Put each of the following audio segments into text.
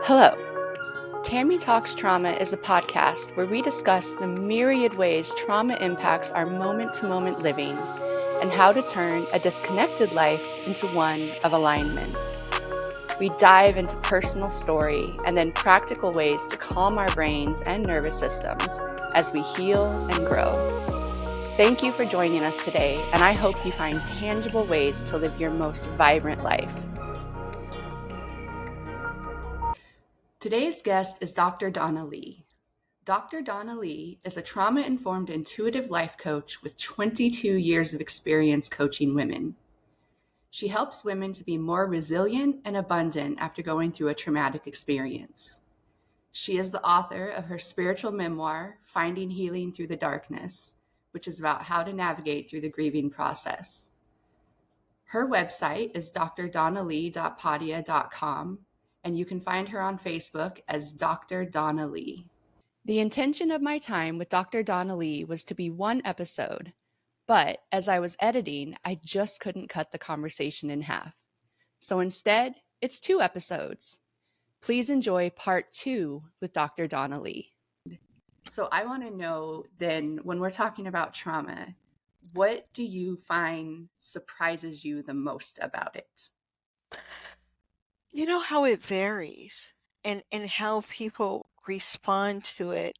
Hello. Tammy Talks Trauma is a podcast where we discuss the myriad ways trauma impacts our moment to moment living and how to turn a disconnected life into one of alignment. We dive into personal story and then practical ways to calm our brains and nervous systems as we heal and grow. Thank you for joining us today, and I hope you find tangible ways to live your most vibrant life. Today's guest is Dr. Donna Lee. Dr. Donna Lee is a trauma-informed intuitive life coach with 22 years of experience coaching women. She helps women to be more resilient and abundant after going through a traumatic experience. She is the author of her spiritual memoir, Finding Healing Through the Darkness, which is about how to navigate through the grieving process. Her website is drdonnalee.podia.com, and you can find her on Facebook as Dr. Donna Lee. The intention of my time with Dr. Donna Lee was to be one episode, but as I was editing, I just couldn't cut the conversation in half. So instead, it's 2 episodes. Please enjoy part 2 with Dr. Donna Lee. So I want to know then, when we're talking about trauma, what do you find surprises you the most about it? You know how it varies and how people respond to it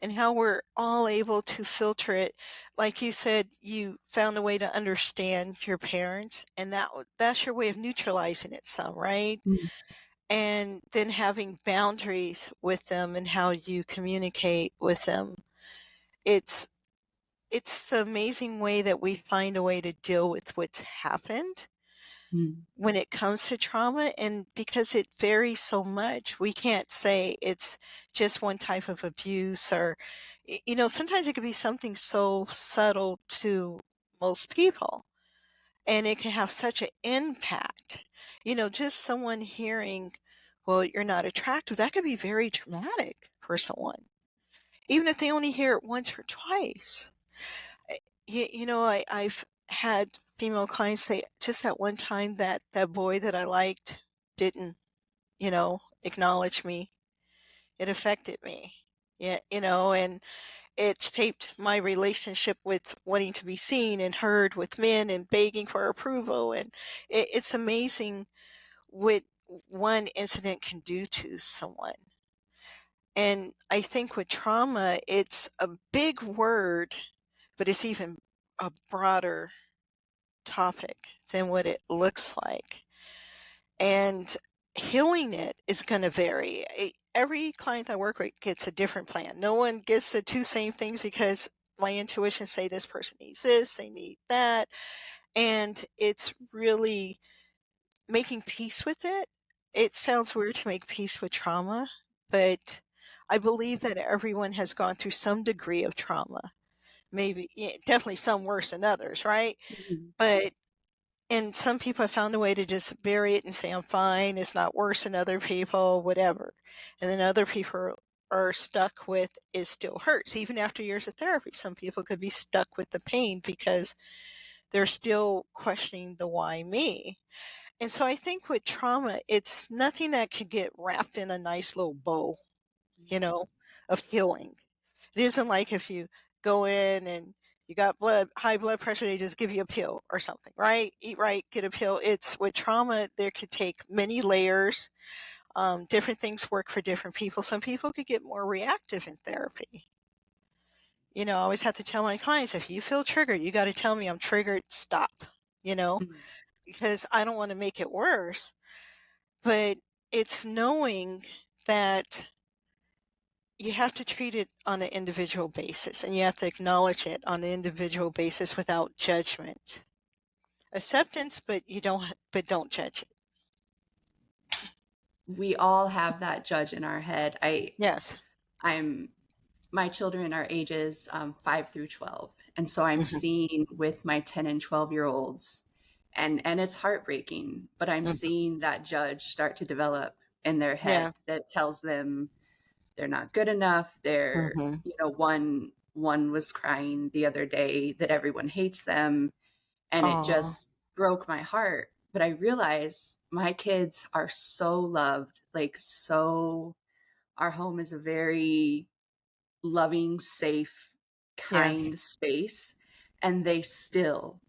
and how we're all able to filter it. Like you said, you found a way to understand your parents, and that's your way of neutralizing it some, right? And then having boundaries with them and how you communicate with them. It's it's the amazing way that we find a way to deal with what's happened when it comes to trauma, and because it varies so much, we can't say it's just one type of abuse, or sometimes it could be something so subtle to most people, and it can have such an impact. Just someone hearing, well, you're not attractive, that could be very traumatic for someone, even if they only hear it once or twice. I've had female clients say just at one time that that boy that I liked didn't, acknowledge me. It affected me. Yeah, and it shaped my relationship with wanting to be seen and heard with men and begging for approval. And it's amazing what one incident can do to someone. And I think with trauma, it's a big word, but it's even a broader topic than what it looks like. And healing it is going to vary. Every client I work with gets a different plan. No one gets the two same things because my intuition say this person needs this, they need that. And it's really making peace with it. It sounds weird to make peace with trauma, but I believe that everyone has gone through some degree of trauma. Maybe, yeah, definitely some worse than others, right? But and some people have found a way to just bury it and say, I'm fine, it's not worse than other people, whatever. And then other people are stuck with it still hurts. Even after years of therapy, some people could be stuck with the pain because they're still questioning the why me. And so I think with trauma, it's nothing that could get wrapped in a nice little bow, you know, of healing. It isn't like if you go in and you got high blood pressure, they just give you a pill or something, right? Eat right, get a pill. It's with trauma, there could take many layers. Different things work for different people. Some people could get more reactive in therapy. I always have to tell my clients, if you feel triggered, you got to tell me I'm triggered, stop, you know, because I don't want to make it worse. But it's knowing that you have to treat it on an individual basis, and you have to acknowledge it on an individual basis without judgment. Acceptance, but don't judge it. We all have that judge in our head. Yes. My children are ages 5 through 12. And so I'm Mhm. seeing with my 10 and 12-year-olds, and it's heartbreaking, but I'm Mhm. seeing that judge start to develop in their Yeah. head that tells them they're not good enough. Mhm. One was crying the other day that everyone hates them. And it Aw. just broke my heart But I realize my kids are so loved, like, so, our home is a very loving, safe, Yes. kind space, and they still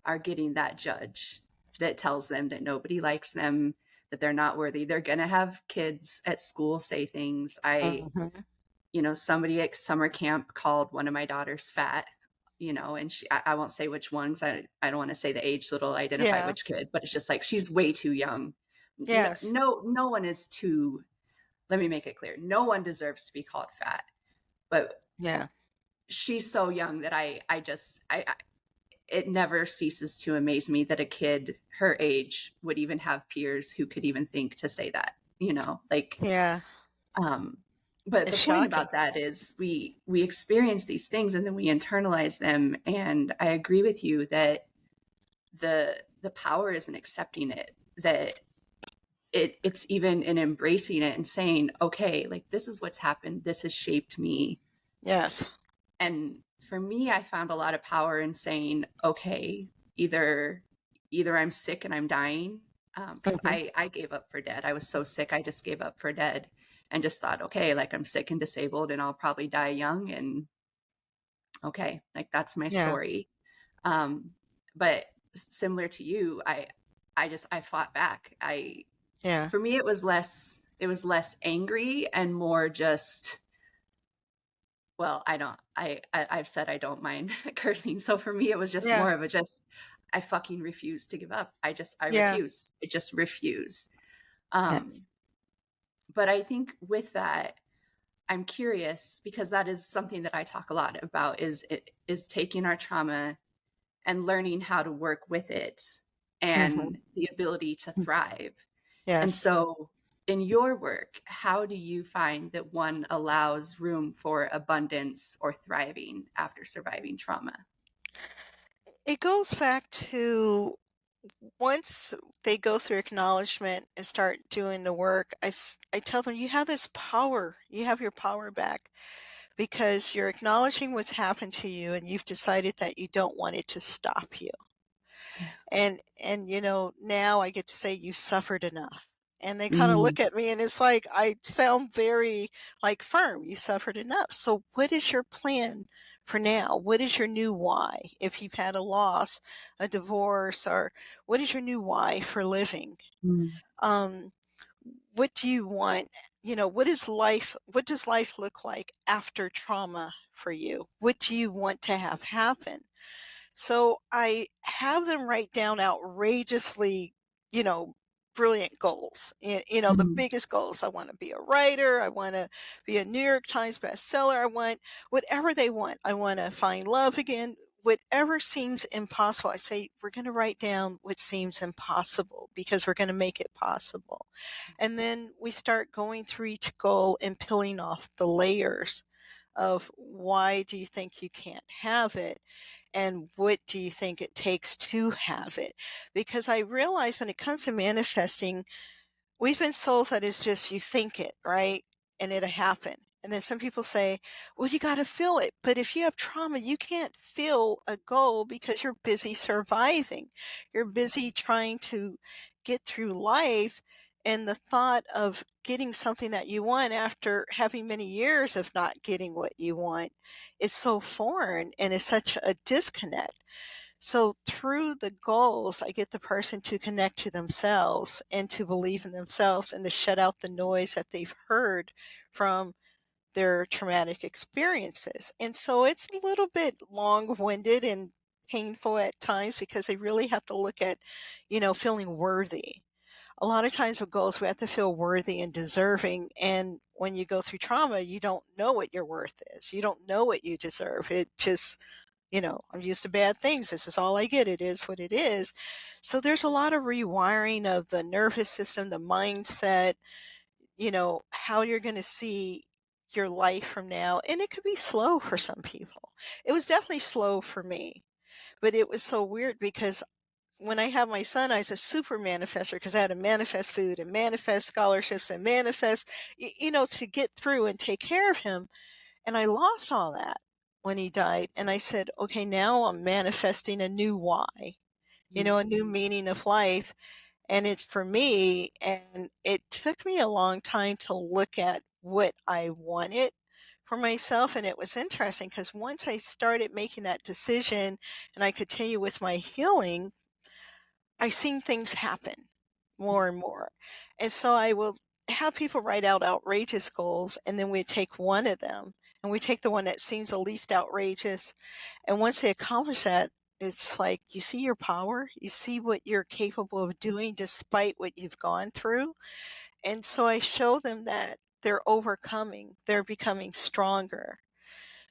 are getting that judge that tells them that nobody likes them, that they're not worthy. They're gonna have kids at school say things. Mhm. Somebody at summer camp called one of my daughters fat, and I won't say which ones. I don't want to say the age, so it'll identify Yeah. which kid, but it's just like she's way too young. No, Yes. no, no one is too. Let me make it clear: no one deserves to be called fat, but Yeah. she's so young that it never ceases to amaze me that a kid her age would even have peers who could even think to say that, like, Yeah. um, but It's the point shocking. about that is we experience these things and then we internalize them. And I agree with you that the power isn't accepting it, that it's even in embracing it and saying, okay, like, this is what's happened. This has shaped me. Yes. And for me, I found a lot of power in saying, okay, either either I'm sick and I'm dying, because Mhm. I gave up for dead. I was so sick, I just gave up for dead and just thought, okay, like, I'm sick and disabled and I'll probably die young, and okay, like, that's my Yeah. story. Um, but similar to you, I fought back. I Yeah. For me, it was less angry and more just, well, I don't I've said I don't mind cursing, so for me, it was just Yeah. more of a just, I fucking refuse to give up. I Yeah. refuse. I just refuse. Yes. Um, but I think with that, I'm curious because that is something that I talk a lot about, is taking our trauma and learning how to work with it Mhm. and the ability to thrive. And Yes. so, in your work, how do you find that one allows room for abundance or thriving after surviving trauma? It goes back to once they go through acknowledgement and start doing the work, I tell them, you have this power. You have your power back because you're acknowledging what's happened to you and you've decided that you don't want it to stop you. Yeah. And now I get to say you've suffered enough. And they kind of Mm, look at me and it's like I sound very like firm. You suffered enough. So what is your plan for now? What is your new why? If you've had a loss, a divorce, or what is your new why for living? mm, Um, what do you want? What does life look like after trauma for you? What do you want to have happen? So I have them write down outrageously, you know, brilliant goals. The mm, biggest goals. I want to be a writer. I want to be a New York Times bestseller. I want whatever they want. I want to find love again. Whatever seems impossible, I say, we're going to write down what seems impossible because we're going to make it possible. And then we start going through each goal and peeling off the layers of why do you think you can't have it and what do you think it takes to have it? Because I realize when it comes to manifesting, we've been sold that it's just you think it, right? And it'll happen. And then some people say, well, you got to feel it. But if you have trauma, you can't feel a goal because you're busy surviving. You're busy trying to get through life. And the thought of getting something that you want after having many years of not getting what you want is so foreign and is such a disconnect. So through the goals, I get the person to connect to themselves and to believe in themselves and to shut out the noise that they've heard from their traumatic experiences. And so it's a little bit long-winded and painful at times because they really have to look at, feeling worthy. A lot of times with goals, we have to feel worthy and deserving. And when you go through trauma, you don't know what your worth is. You don't know what you deserve. It just I'm used to bad things. This is all I get. It is what it is. So there's a lot of rewiring of the nervous system, the mindset, how you're going to see your life from now. And it could be slow for some people. It was definitely slow for me, but it was so weird because when I had my son, I was a super manifester because I had to manifest food and manifest scholarships and manifest, to get through and take care of him. And I lost all that when he died. And I said, okay, now I'm manifesting a new why. a new meaning of life. And it's for me. And it took me a long time to look at what I wanted for myself. And it was interesting because once I started making that decision and I continue with my healing, I seen things happen more and more. And so I will have people write out outrageous goals, and then we take one of them and we take the one that seems the least outrageous. And once they accomplish that, it's like you see your power, you see what you're capable of doing despite what you've gone through. And so I show them that they're overcoming, they're becoming stronger,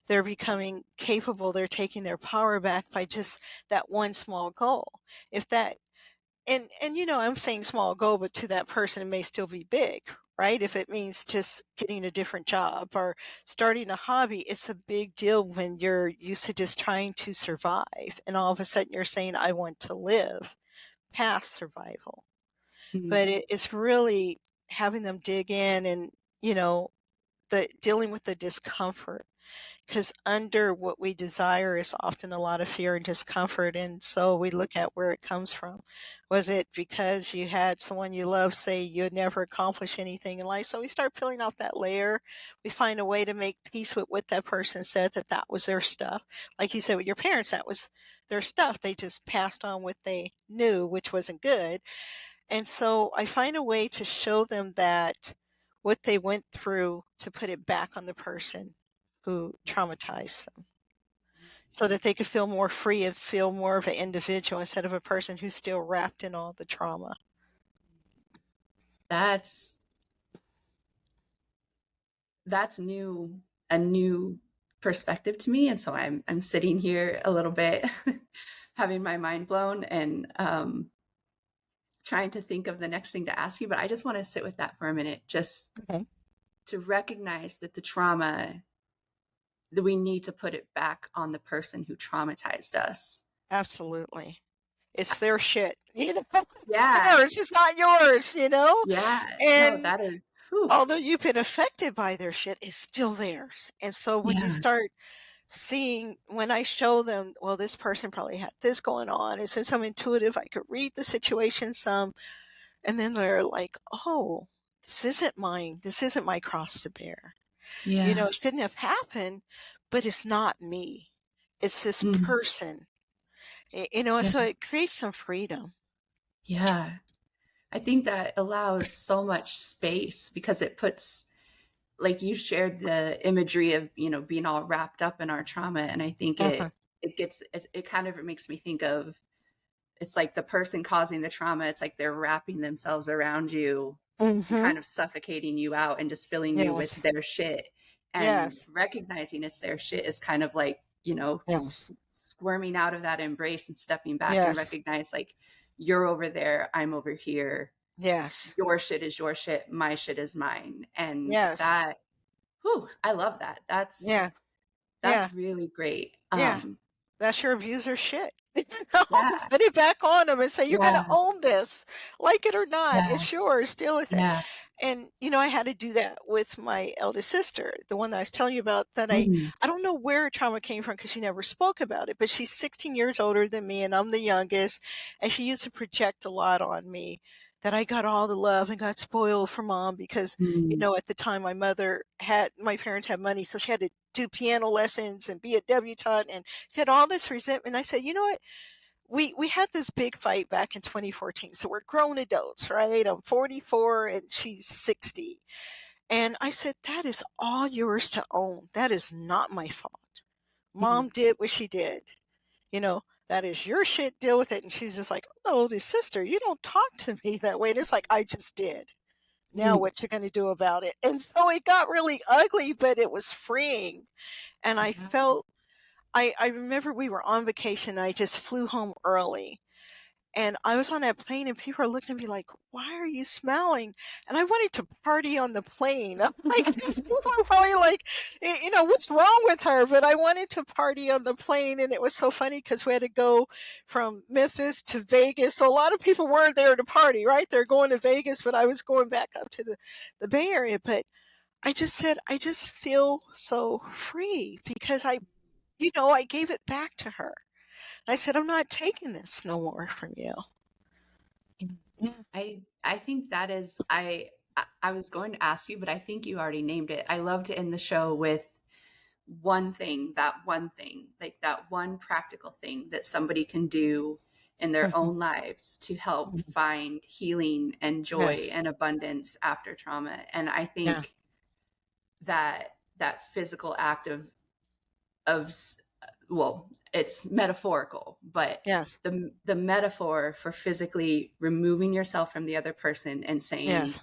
they're becoming capable, they're taking their power back by just that one small goal. If that and I'm saying small goal, but to that person it may still be big, right? If it means just getting a different job or starting a hobby, it's a big deal when you're used to just trying to survive and all of a sudden you're saying I want to live past survival. Mhm. But it's really having them dig in and you know the dealing with the discomfort, because under what we desire is often a lot of fear and discomfort. And so we look at where it comes from. Was it because you had someone you love say you'd never accomplish anything in life? So we start peeling off that layer. We find a way to make peace with what that person said, that that was their stuff. Like you said with your parents, that was their stuff. They just passed on what they knew, which wasn't good. And so I find a way to show them that what they went through, to put it back on the person who traumatized them, so that they could feel more free and feel more of an individual instead of a person who's still wrapped in all the trauma. That's new, a new perspective to me, and so I'm sitting here a little bit having my mind blown and trying to think of the next thing to ask you, but I just want to sit with that for a minute, just Okay. to recognize that the trauma, that we need to put it back on the person who traumatized us. Absolutely. It's their shit. It's Yeah. theirs. It's not yours, Yeah. No, And that is, whew. although you've been affected by their shit, it's still theirs. And so when you Yeah. start seeing, when I show them, well, this person probably had this going on, and since I'm intuitive, I could read the situation some, and then they're like, oh, this isn't mine. This isn't my cross to bear. Yeah. It shouldn't have happened, but it's not me. It's this Mm. person. Yeah. So it creates some freedom. Yeah. I think that allows so much space because it puts, like you shared the imagery of, being all wrapped up in our trauma. And I think Uh-huh. it kind of, it makes me think of, it's like the person causing the trauma. It's like they're wrapping themselves around you and Mm-hmm. kind of suffocating you out and just filling you with Yes. their shit. And Yes. recognizing it's their shit is kind of like, Yes. squirming out of that embrace and stepping back and Yes. recognize, like, you're over there, I'm over here. Yes. Your shit is your shit, my shit is mine. And Yes. that, whew, I love that. Yeah. Yeah. That's really great. Yeah. That's your abuser shit. Yeah, Put it back on them and say, you're going to yeah, own this. Like it or not, yeah, it's yours. Deal with it. yeah. And, I had to do that with my eldest sister, the one that I was telling you about, that Mhm, I don't know where trauma came from because she never spoke about it, but she's 16 years older than me and I'm the youngest. And she used to project a lot on me, that I got all the love and got spoiled for mom because, mm, at the time my parents had money. So she had to do piano lessons and be a debutante. And she had all this resentment. I said, you know what? We had this big fight back in 2014. So we're grown adults, right? I'm 44 and she's 60. And I said, that is all yours to own. That is not my fault. mhm, Mom did what she did. That is your shit. Deal with it. And she's just like, oh, the sister, you don't talk to me that way. And it's like, I just did. Now mm. what you going to do about it? And so it got really ugly, but it was freeing. And I Yeah. felt, I remember we were on vacation. I just flew home early. And I was on that plane and people are looking at me like, why are you smiling? And I wanted to party on the plane. I'm like, these people are probably like, what's wrong with her? But I wanted to party on the plane. And it was so funny because we had to go from Memphis to Vegas. So a lot of people weren't there to party, right? They're going to Vegas, but I was going back up to the Bay Area. But I just said, I just feel so free because I gave it back to her. I said, I'm not taking this no more from you. Yeah. I think that is I was going to ask you, but I think you already named it. I love to end the show with one thing, like that one practical thing that somebody can do in their Mhm. own lives to help Mhm. find healing and Yes. joy and abundance after trauma. And I Yeah. think that physical act of well, it's metaphorical, but Yes. the metaphor for physically removing yourself from the other person and saying Yes.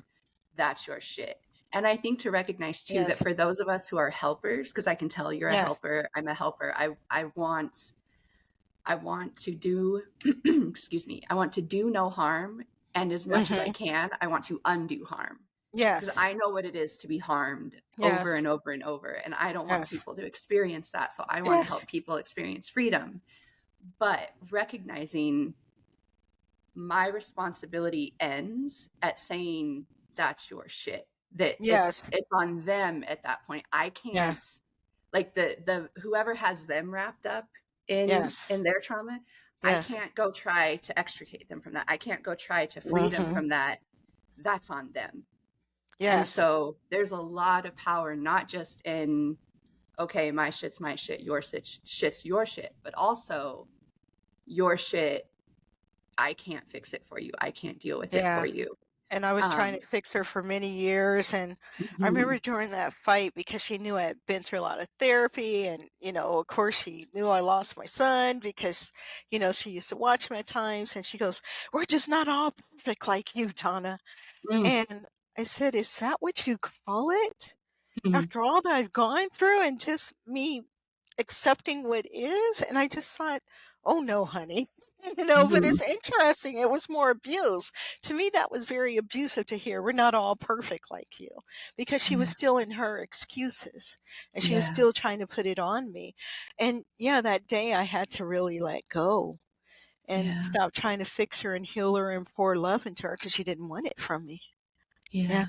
that's your shit. And I think to recognize too that Yes. for those of us who are helpers, because I can tell you're a Yes. helper, I'm a helper. I want to do excuse me, I want to do no harm, and as much as I Hmm. can, I want to undo harm. Because Yes. I know what it is to be harmed over Yes. and over and over, and I don't want Yes. people to experience that. So I want to Yes. help people experience freedom. But recognizing my responsibility ends at saying that's your shit, that Yes. it's on them at that point. I Yeah. can't, like, the whoever has them wrapped up Yes. in their trauma, I Yes. can't go try to extricate them from that. I can't go try to free them Hmm. from that. That's on them. And Yes. so there's a lot of power, not just in, okay, my shit's my shit, your shit's your shit, but also your shit, I can't fix it for you. I can't deal with it for Yeah. you. And I was trying Um, to fix her for many years. And I remember mhm, during that fight, because she knew I had been through a lot of therapy. And, of course, she knew I lost my son because, she used to watch him at times. And she goes, "We're just not all perfect like you, Donna." mm, And I said, "Is that what you call it? mhm, After all that I've gone through and just me accepting what is?" And I just thought, "Oh no, honey." But mhm, it's interesting. It was more abuse. To me, that was very abusive to hear. We're not all perfect like you, because she was yeah, still in her excuses and she was yeah, still trying to put it on me. And yeah, that day I had to really let go and yeah, stop trying to fix her and heal her and pour love into her because she didn't want it from me. yeah. Yeah.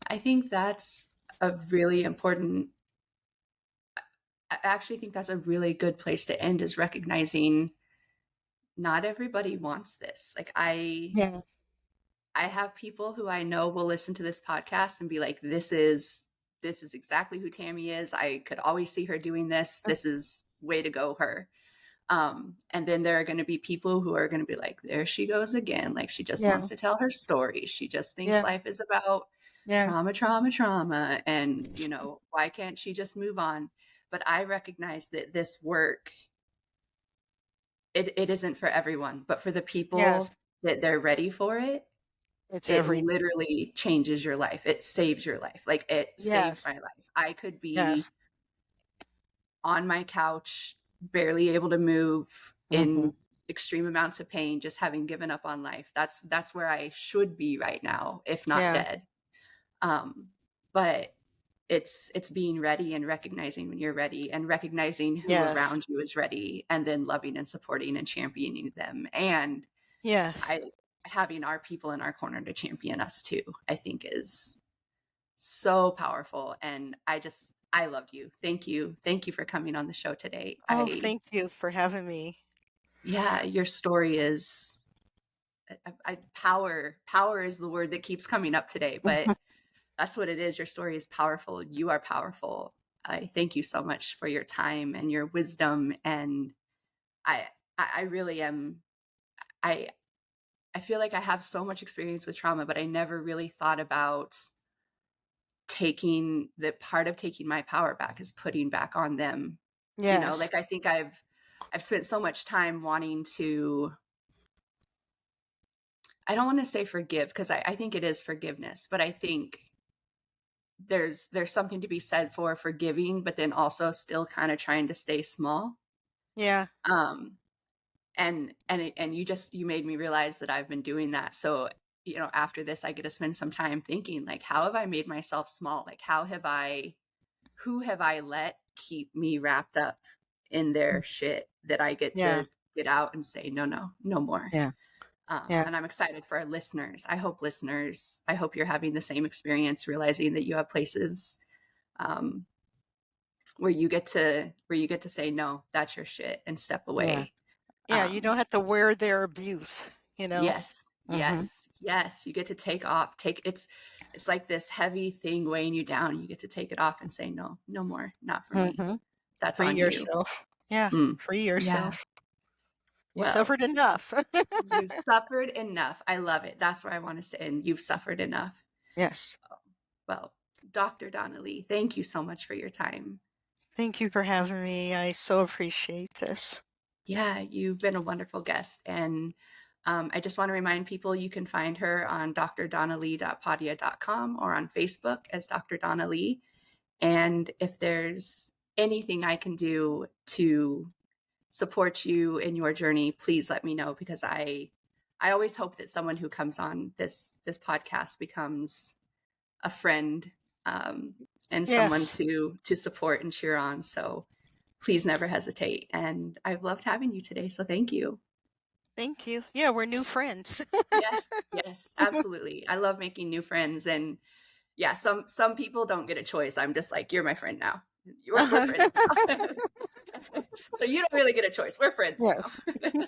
I think that's a really important, I actually think that's a really good place to end, is recognizing not everybody wants this. Like Yeah. I have people who I know will listen to this podcast and be like, this is exactly who Tammy is. I could always see her doing this. This is way to go, her. And then there are going to be people who are going to be like, there she goes again. Like, she just Yeah. wants to tell her story. She just thinks Yeah. life is about Yeah. trauma, trauma, trauma. And, why can't she just move on? But I recognize that this work, it isn't for everyone, but for the Yes. people that they're ready for it, It's it every. literally changes your life. It saves your life. Like, it saved Yes. my life. I could be Yes. on my couch, barely able to move, Hmm. in extreme amounts of pain, just having given up on life. That's where I should be right now, if not Yeah. dead. Um, but it's being ready and recognizing when you're ready, and recognizing who Yes. around you is ready, and then loving and supporting and championing them. And Yes. I having our people in our corner to champion us too, I think is so powerful. And I loved you. Thank you. Thank you for coming on the show today. Oh, thank you for having me. Yeah, your story is, power is the word that keeps coming up today, but that's what it is. Your story is powerful. You are powerful. I thank you so much for your time and your wisdom. And I, I really am, I, I feel like I have so much experience with trauma, but I never really thought about taking the part of taking my power back is putting back on them. Yes. Like, I think I've spent so much time wanting to, I don't want to say forgive, because I think it is forgiveness, but I think there's something to be said for forgiving, but then also still kind of trying to stay small. Yeah. Um, and you made me realize that I've been doing that. So, after this, I get to spend some time thinking, like, how have I made myself small? Like, who have I let keep me wrapped up in their shit, that I get Yeah. to get out and say, no, no, no more. Yeah. Yeah. And I'm excited for our listeners. I hope you're having the same experience, realizing that you have places, um, where you get to say, no, that's your shit, and step Yeah. away. Yeah, you don't have to wear their abuse, you know? Yes, Mm-hmm. yes, yes. You get to take off. It's like this heavy thing weighing you down. You get to take it off and say, no, no more, not for me. Mm-hmm. That's Free on you. yourself. Yeah, Mm, free yeah. yourself. You Well, suffered enough. you've suffered enough. I love it. That's where I want to say, and you've suffered enough. Yes. Well, Dr. Donna Lee, thank you so much for your time. Thank you for having me. I so appreciate this. Yeah, you've been a wonderful guest. And I just want to remind people you can find her on drdonnalee.podia.com or on Facebook as Dr. Donna Lee. And if there's anything I can do to support you in your journey, please let me know, because I always hope that someone who comes on this podcast becomes a friend, um, and someone Yes. to support and cheer on. So please never hesitate. And I've loved having you today. So thank you. Thank you. Yeah, we're new friends. Yes, yes, absolutely. I love making new friends. And yeah, some people don't get a choice. I'm just like, you're my friend now. We're friends now. So you don't really get a choice. We're friends Yes. now.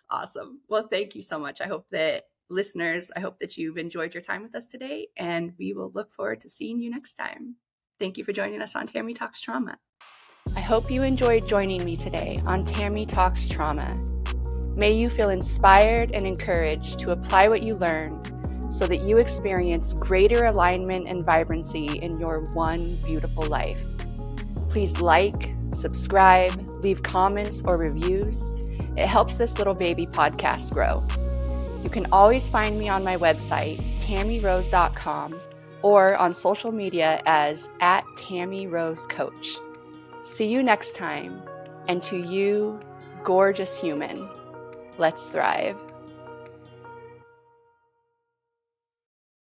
Awesome. Well, thank you so much. I hope that listeners, I hope that you've enjoyed your time with us today, and we will look forward to seeing you next time. Thank you for joining us on Tammy Talks Trauma. I hope you enjoyed joining me today on Tammy Talks Trauma. May you feel inspired and encouraged to apply what you learned so that you experience greater alignment and vibrancy in your one beautiful life. Please like, subscribe, leave comments or reviews. It helps this little baby podcast grow. You can always find me on my website, tammyrose.com, or on social media as @TammyRoseCoach. See you next time, and to you, gorgeous human, let's thrive.